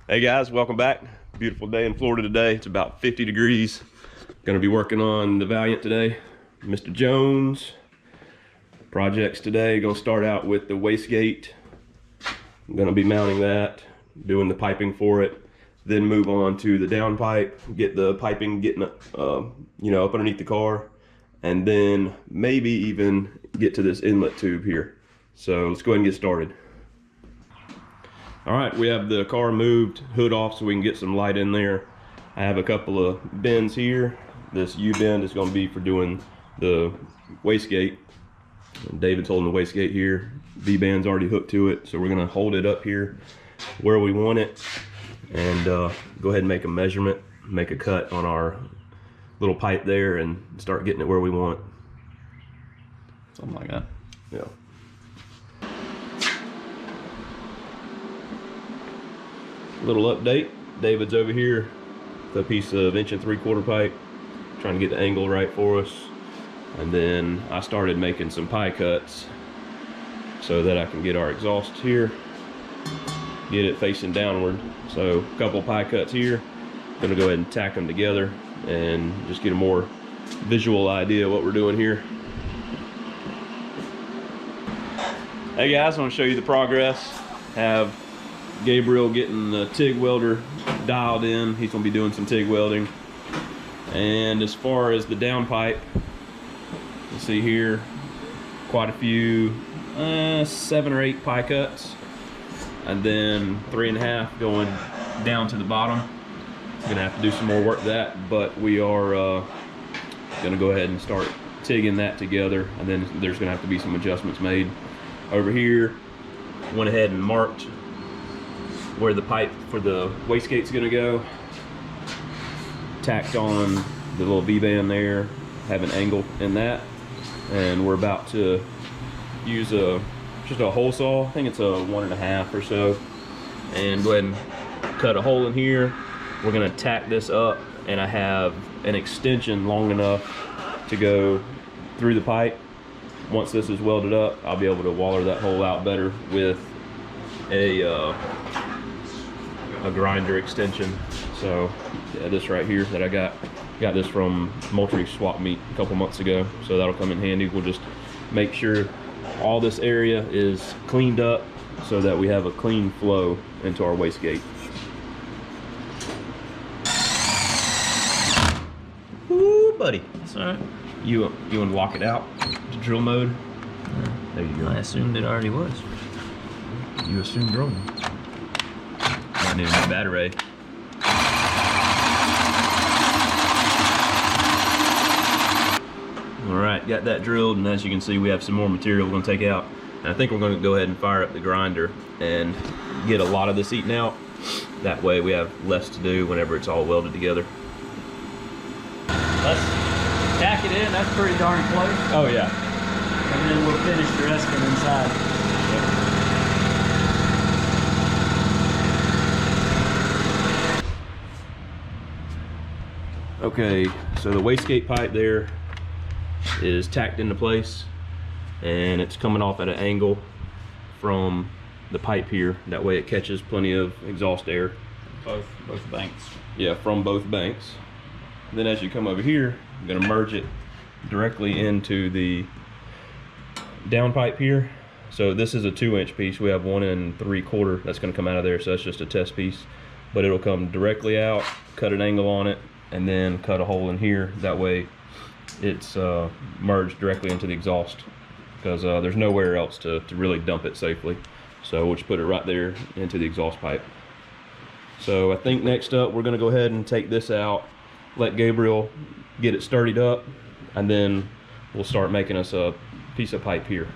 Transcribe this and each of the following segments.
Hey guys, welcome back. Beautiful day in Florida today. It's about 50 degrees. Gonna be working on the Valiant today. Mr. Jones. Projects today. Gonna start out with the wastegate. I'm gonna be mounting that, doing the piping for it, then move on to the downpipe, get the piping getting up underneath the car, and then maybe even get to this inlet tube here. So let's go ahead and get started. All right, we have the car moved, hood off so we can get some light in there. I have a couple of bends here. This U-bend is gonna be for doing the wastegate. David's holding the wastegate here. V-band's already hooked to it, so we're gonna hold it up here where we want it and go ahead and make a measurement, make a cut on our little pipe there and start getting it where we want. Something like that. Yeah. Little update, David's over here with a piece of 1 3/4 pipe, trying to get the angle right for us. And then I started making some pie cuts so that I can get our exhaust here, get it facing downward. So a couple pie cuts here, gonna go ahead and tack them together and just get a more visual idea of what we're doing here. Hey guys, I want to show you the progress. Have Gabriel getting the TIG welder dialed in. He's gonna be doing some TIG welding. And as far as the downpipe, you see here quite a few 7 or 8 pie cuts, and then 3.5 going down to the bottom. Gonna have to do some more work to that, but we are gonna go ahead and start TIGging that together, and then there's gonna have to be some adjustments made. Over here, went ahead and marked where the pipe for the wastegate's gonna go. Tacked on the little V-band there, have an angle in that, and we're about to use just a hole saw. I think it's a 1.5 or so, and go ahead and cut a hole in here. We're gonna tack this up, and I have an extension long enough to go through the pipe. Once this is welded up, I'll be able to waller that hole out better with a grinder extension. So yeah, this right here that I got this from Moultrie swap meet a couple months ago, so that'll come in handy. We'll just make sure all this area is cleaned up so that we have a clean flow into our wastegate. Ooh, buddy. That's all right. You want to lock it out to drill mode? Yeah. There you go. I assumed it already was. You assumed wrong. Might need a new battery. Alright, got that drilled, and as you can see we have some more material we're going to take out. And I think we're going to go ahead and fire up the grinder and get a lot of this eaten out. That way we have less to do whenever it's all welded together. Let's tack it in, that's pretty darn close. Oh yeah. And then we'll finish the rest of it inside. Okay, so the wastegate pipe there is tacked into place, and it's coming off at an angle from the pipe here. That way it catches plenty of exhaust air. Both banks. Yeah, from both banks. Then as you come over here, I'm gonna merge it directly into the downpipe here. So this is a 2-inch piece. We have 1 3/4 that's gonna come out of there, so that's just a test piece. But it'll come directly out, cut an angle on it, and then cut a hole in here. That way it's merged directly into the exhaust, because there's nowhere else to really dump it safely. So we'll just put it right there into the exhaust pipe. So I think next up we're gonna go ahead and take this out, let Gabriel get it sturdied up, and then we'll start making us a piece of pipe here.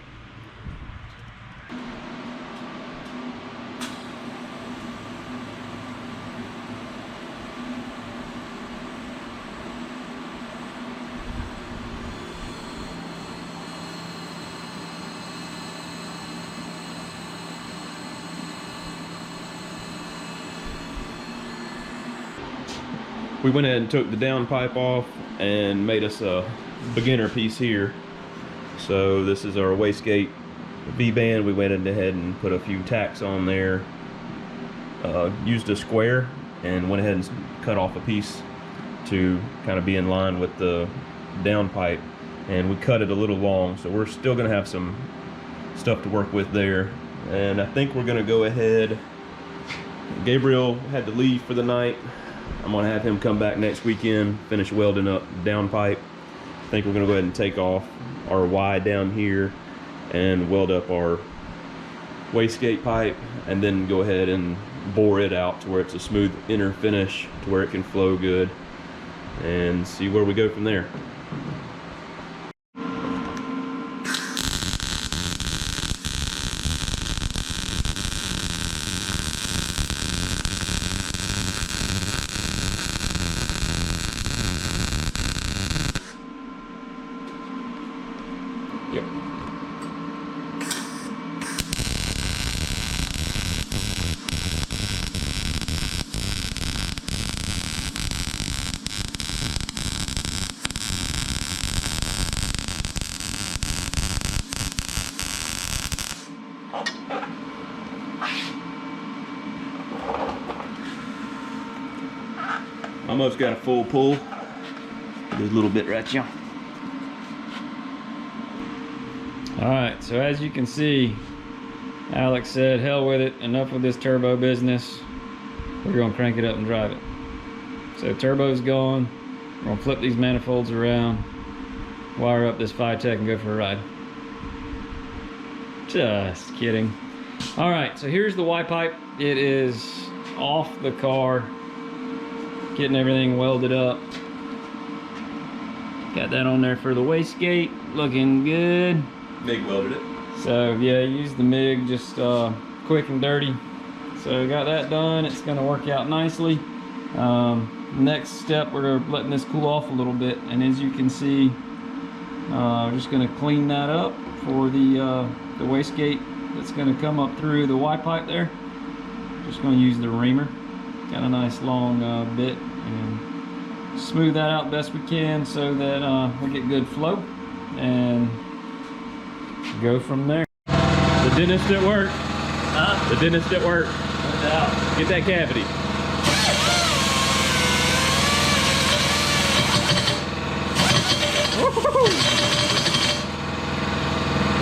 We went ahead and took the downpipe off and made us a beginner piece here. So this is our wastegate V-band. We went ahead and put a few tacks on there. used a square and went ahead and cut off a piece to kind of be in line with the downpipe, and we cut it a little long, so we're still going to have some stuff to work with there. And I think we're going to go ahead. Gabriel had to leave for the night. I'm going to have him come back next weekend, finish welding up downpipe. I think we're going to go ahead and take off our Y down here and weld up our wastegate pipe, and then go ahead and bore it out to where it's a smooth inner finish to where it can flow good, and see where we go from there. Yep. Almost got a full pull. There's a little bit right here. All right, so as you can see, Alex said, hell with it, enough with this turbo business. We're gonna crank it up and drive it. So turbo's gone. We're gonna flip these manifolds around, wire up this FiTech and go for a ride. Just kidding. All right, so here's the Y pipe. It is off the car, getting everything welded up. Got that on there for the wastegate, looking good. MIG welded it. So yeah, use the MIG, just quick and dirty. So got that done. It's gonna work out nicely. Next step, we're letting this cool off a little bit, and as you can see, we're just gonna clean that up for the wastegate that's gonna come up through the Y pipe there. Just gonna use the reamer. Got a nice long bit, and smooth that out best we can so that we get good flow, and go from there. The dentist at work. Huh? The dentist at work. No doubt. Get that cavity. Woo-hoo-hoo.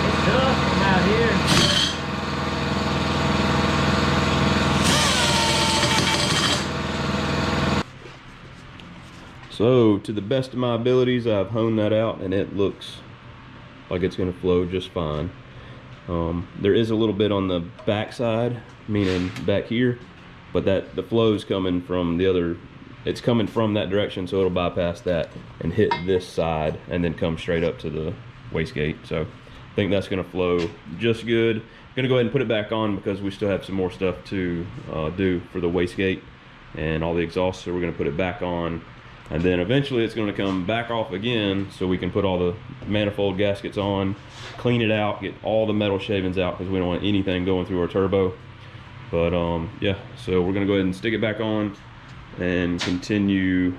It's tough out here. So, to the best of my abilities, I've honed that out, and it looks like it's going to flow just fine. There is a little bit on the back side, meaning back here, but the flow's coming from the other, it's coming from that direction, so it'll bypass that and hit this side and then come straight up to the wastegate. So I think that's going to flow just good. I'm going to go ahead and put it back on because we still have some more stuff to do for the wastegate and all the exhausts, so we're going to put it back on. And then eventually it's going to come back off again so we can put all the manifold gaskets on, clean it out, get all the metal shavings out because we don't want anything going through our turbo. But yeah, so we're going to go ahead and stick it back on and continue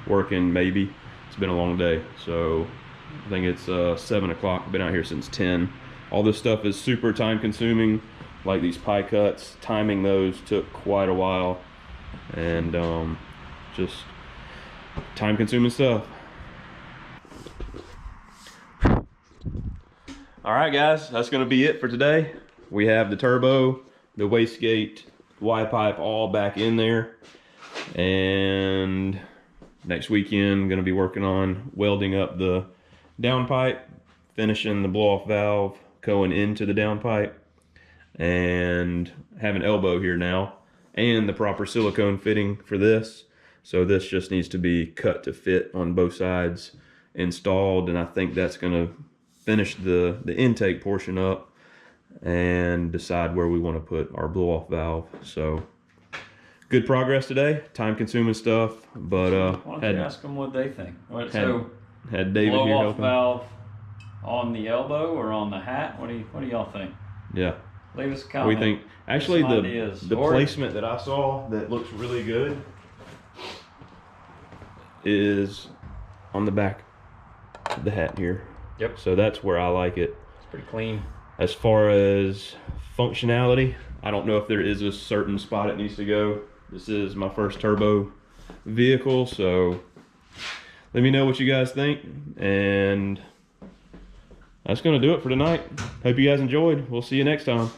working maybe. It's been a long day, so I think it's 7 o'clock. I've been out here since 10. All this stuff is super time consuming, like these pie cuts. Timing those took quite a while, and just time consuming stuff. All right guys, that's gonna be it for today. We have the turbo, the wastegate, Y pipe all back in there, and next weekend gonna be working on welding up the downpipe, finishing the blow off valve going into the downpipe, and have an elbow here now and the proper silicone fitting for this. So this just needs to be cut to fit on both sides, installed, and I think that's gonna finish the intake portion up and decide where we want to put our blow off valve. So good progress today, time consuming stuff, but why don't you ask them what they think? Had David blow here off helping. valve on the elbow or on the hat? What do y'all think? Yeah. Leave us a What comment. do you think? Actually, the Or placement that I saw that looks really good is on the back of the hat here. Yep. So that's where I like it. It's pretty clean. As far as functionality, I don't know if there is a certain spot it needs to go. This is my first turbo vehicle, so let me know what you guys think, and that's gonna do it for tonight. Hope you guys enjoyed. We'll see you next time.